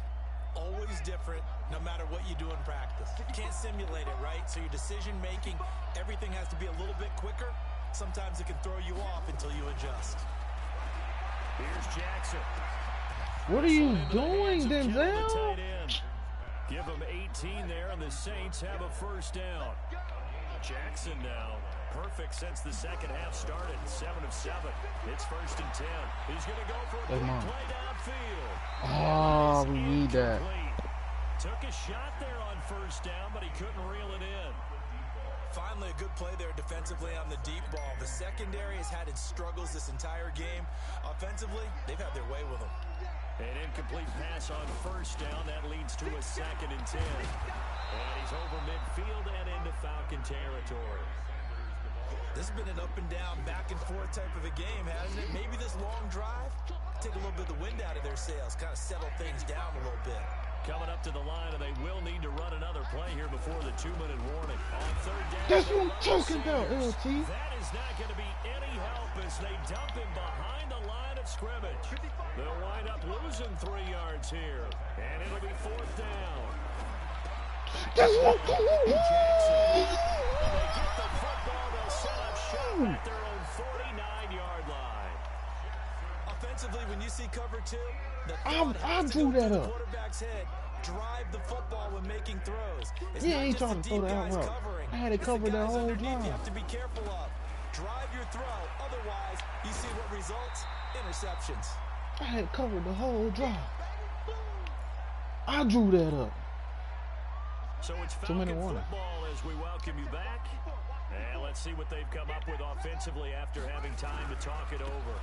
always different, no matter what you do in practice. You can't simulate it, right? So your decision-making, everything has to be a little bit quicker. Sometimes it can throw you off until you adjust. Here's Jackson. What are you doing, Denzel? Give them 18 there, and the Saints have a first down. Jackson now, perfect since the second half started. 7 of 7. It's first and 10. He's going to go for a big play downfield. Oh, we need that. Took a shot there on first down, but he couldn't reel it in. Finally, a good play there defensively on the deep ball. The secondary has had its struggles this entire game. Offensively, they've had their way with them. An incomplete pass on first down. That leads to a 2nd and 10. And he's over midfield and into Falcon territory. This has been an up and down, back and forth type of a game, hasn't it? Maybe this long drive, take a little bit of the wind out of their sails, kind of settle things down a little bit. Coming up to the line, and they will need to run another play here before the 2-minute warning. On third down. That's what I'm talking about, LT. That is not going to be any help as they dump him behind the line of scrimmage. They'll wind up losing 3 yards here, and it'll be fourth down. That's what I'm Jackson. They get the football. They'll set up shop at their own 49-yard line. Offensively, when you see cover 2, I drew that up. Quarterback's head, drive the football when making throws. It's yeah, he ain't trying to throw that out. I had it covered that whole drive. You have to be careful of. Drive your throw. Otherwise, you see what results? Interceptions. I had covered the whole drive. I drew that up. So it's Falcon football as we welcome you back. And let's see what they've come up with offensively after having time to talk it over.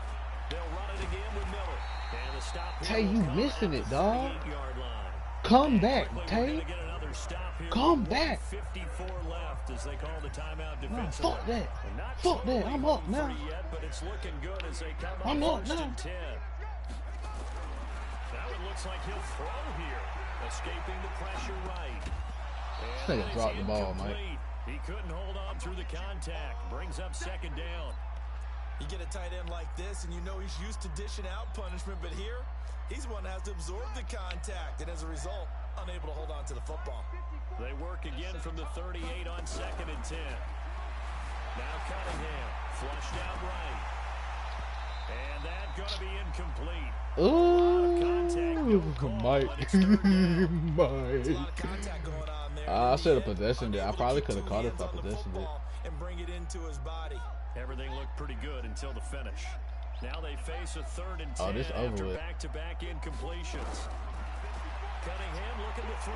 They'll run it again with Miller. And the stop. Tay, you missing it, dog. Come back, Tay. Come back. 54 left as they call the timeout defensively. Fuck that. Fuck that. I'm up now. Yet, but it's looking good as they come I'm up now. Now it looks like he'll throw here. Escaping the pressure right. This nigga dropped the ball, Mike. He couldn't hold on through the contact. Brings up 2nd down. You get a tight end like this, and you know he's used to dishing out punishment, but here, he's one that has to absorb the contact, and as a result, unable to hold on to the football. They work again from the 38 on 2nd and 10. Now Cunningham, flushed out right. And that going to be incomplete. Ooh, Mike. There's a lot of contact going on there. I should have possessioned it. I probably could have caught it if I possessioned it. And bring it into his body. Everything looked pretty good until the finish. Now they face a 3rd and 10 Oh, this over after with. back-to-back incompletions. Cunningham looking to throw.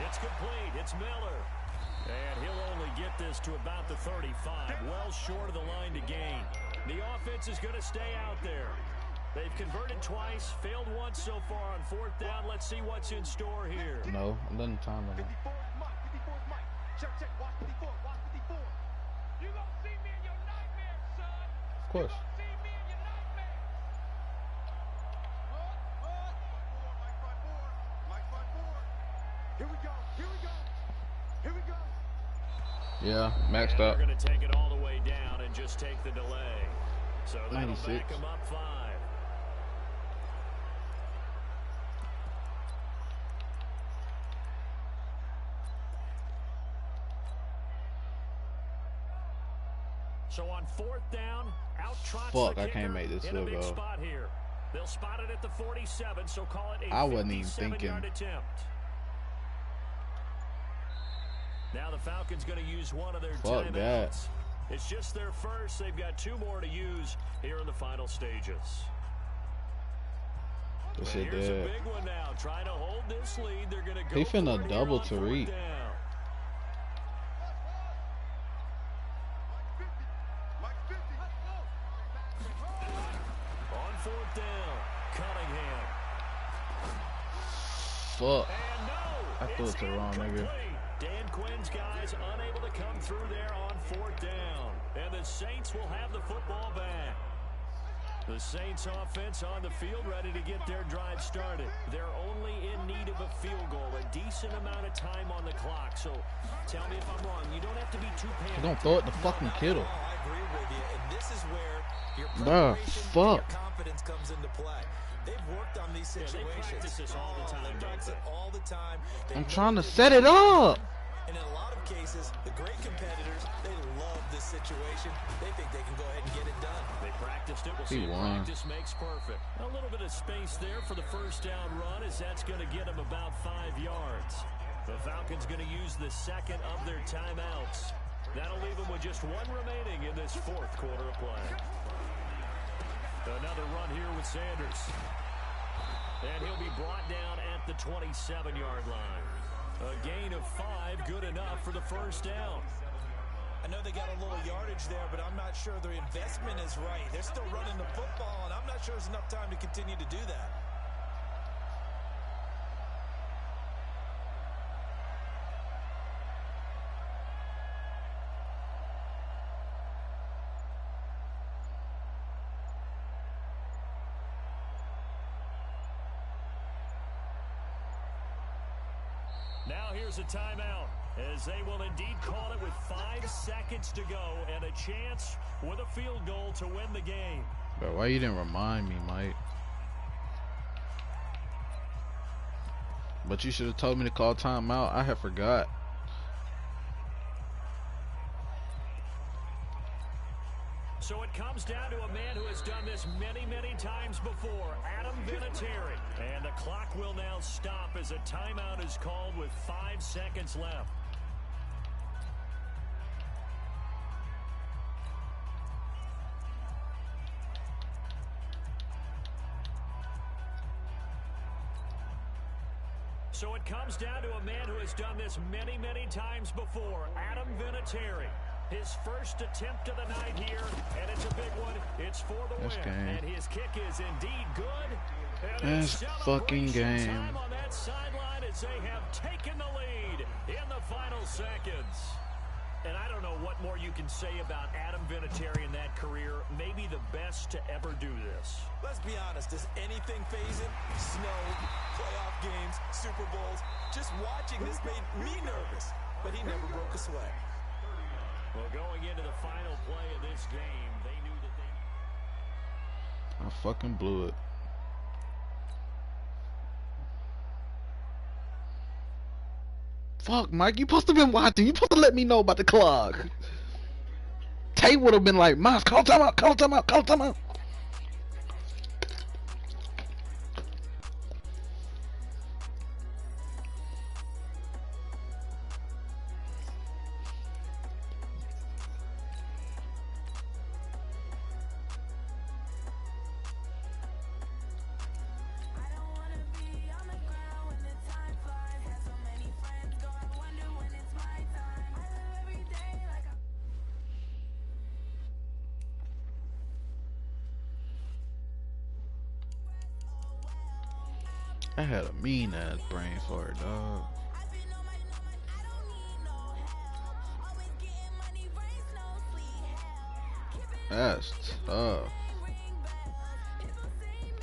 It's complete. It's Miller. And he'll only get this to about the 35. Well short of the line to gain. The offense is going to stay out there. They've converted twice, failed once so far on 4th down. Let's see what's in store here. No, I'm done time limit. 54 is Mike. 54 is Mike. Check, check. Watch 54. Watch 54. You gonna see me in your nightmares, son. Of course. You gonna see me in your nightmares. Mike 5-4. Mike 5-4. Here we go. Here we go. Here we go. Yeah, maxed up. They're going to take it all the way down and just take the delay. So that'll 96. back them up 5. So on 4th down, out trots Fuck, the I can't make this in a field big goal. spot here. They'll spot it at the 47, so call it a I wasn't even 57-yard attempt. Now the Falcons going to use one of their Fuck timeouts. that. It's just their first. They've got 2 more to use here in the final stages. This And shit here's a dead. big one now. Trying to hold this lead. They're going to go He for finna it double here on 4th Tariq. down. On 4th down, Cunningham. Fuck. And no, I threw it's it to the wrong nigga. incomplete. Dan Quinn's guys unable to come through there on 4th down. And the Saints will have the football back. The Saints offense on the field ready to get their drive started. They're only in need of a field goal, a decent amount of time on the clock. So tell me if I'm wrong. You don't have to be too panicked. Don't throw it to fucking Kittle. I agree with you, and this is where your Bruh, preparation and fuck. your confidence comes into play. They've worked on these Yeah, they situations. practice this all the time, They practice don't it all the time. They I'm know trying to this set it up. And in a lot of cases, the great competitors, they love this situation. They think they can go ahead and get it done. They practiced it. We'll He see if won. practice makes perfect. A little bit of space there for the 1st down run, as that's going to get him about 5 yards. The Falcons going to use the 2nd of their timeouts. That'll leave them with just 1 remaining in this 4th quarter of play. Another run here with Sanders. And he'll be brought down at the 27-yard line. A gain of 5, good enough for the 1st down. I know they got a little yardage there, but I'm not sure their investment is right. They're still running the football, and I'm not sure there's enough time to continue to do that. Now here's a timeout, as they will indeed call it with 5 seconds to go and a chance with a field goal to win the game. Bro, why you didn't remind me, Mike? But you should have told me to call timeout. I had forgot. So it comes down to a man who has done this many, many times before, Adam Vinatieri. And the clock will now stop as a timeout is called with 5 seconds left. So it comes down to a man who has done this many, many times before, Adam Vinatieri. His first attempt of the night here, and it's a big one. It's for the This win, game. and his kick is indeed good. And This it's fucking celebration game. time on that sideline as they have taken the lead in the final seconds. And I don't know what more you can say about Adam Vinatieri in that career. Maybe the best to ever do this. Let's be honest, does anything phase him? Snow, playoff games, Super Bowls. Just watching this made me nervous, but he never broke a sweat. Well, going into the final play of this game, they knew that they... I fucking blew it. Fuck, Mike, you supposed to been watching. You supposed to let me know about the clock. Tate would have been like, Miles, call timeout, call timeout, call timeout. I had a mean ass brain fart, dog. That's tough.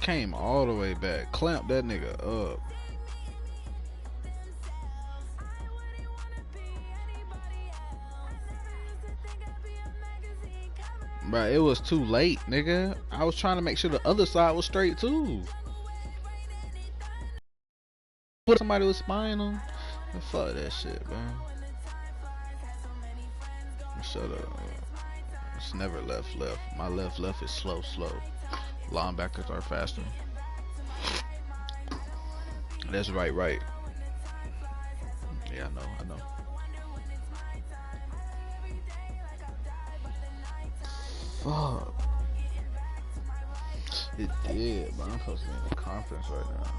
Came all the way back. Clamped that nigga up. But it was too late, nigga. I was trying to make sure the other side was straight too. Put somebody was spying on. Fuck that shit, man. Shut up. It's never left. My left is slow. Linebackers are faster. That's right. Yeah, I know. Fuck. It did, but I'm supposed to be in the conference right now.